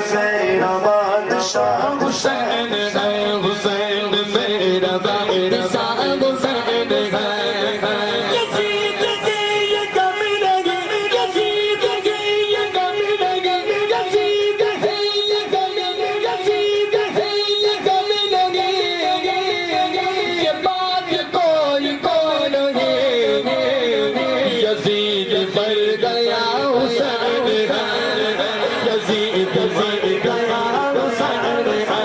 हुसैन बादशाह हुसैन है हुसैन मेरा बादशाह हुसैन है यजीद के ये कम लगे यजीद के ये कम लगे यजीद है ये कम यजीद है ये कम लगे ये बात कोई कौन है यजीद मर गया हुसैन है यजीद मर गया हुसैन है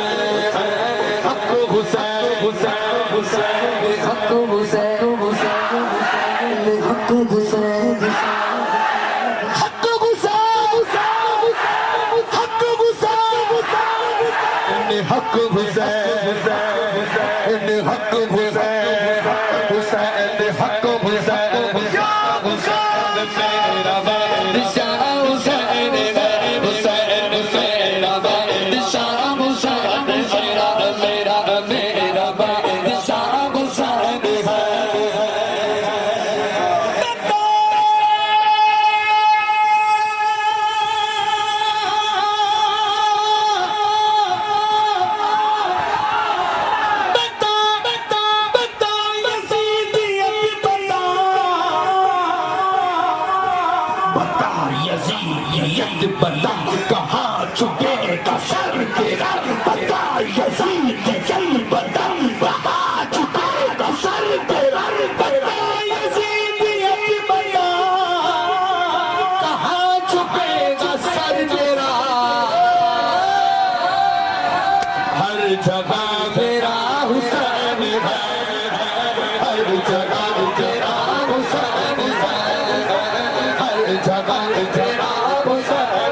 हक हुसैन हुसैन हुसैन हक हुसैन हुसैन हक हुसैन हक हुसैन हक हुसैन हक हुसैन हक हुसैन हुसैन हक हुसैन या हुसैन मेरा बादशाह हुसैन है हुसैन मेरा बादशाह हुसैन मेरा मेरा मेरा बादशाह हुसैन है यजीद बता कहाँ चुकेगा सर तेरा बता यजीद बता कहाँ चुकेगा सर तेरा बता यजीद बता कहाँ चुकेगा सर तेरा हर जगह तेरा हुसैन है हर जगह तेरा हुसैन है हर जगह तेरा हुसैन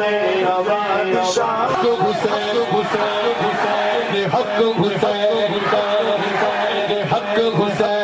मेरा बादशाह हुसैन हुसैन हुसैन हक हुसैन हक हुसैन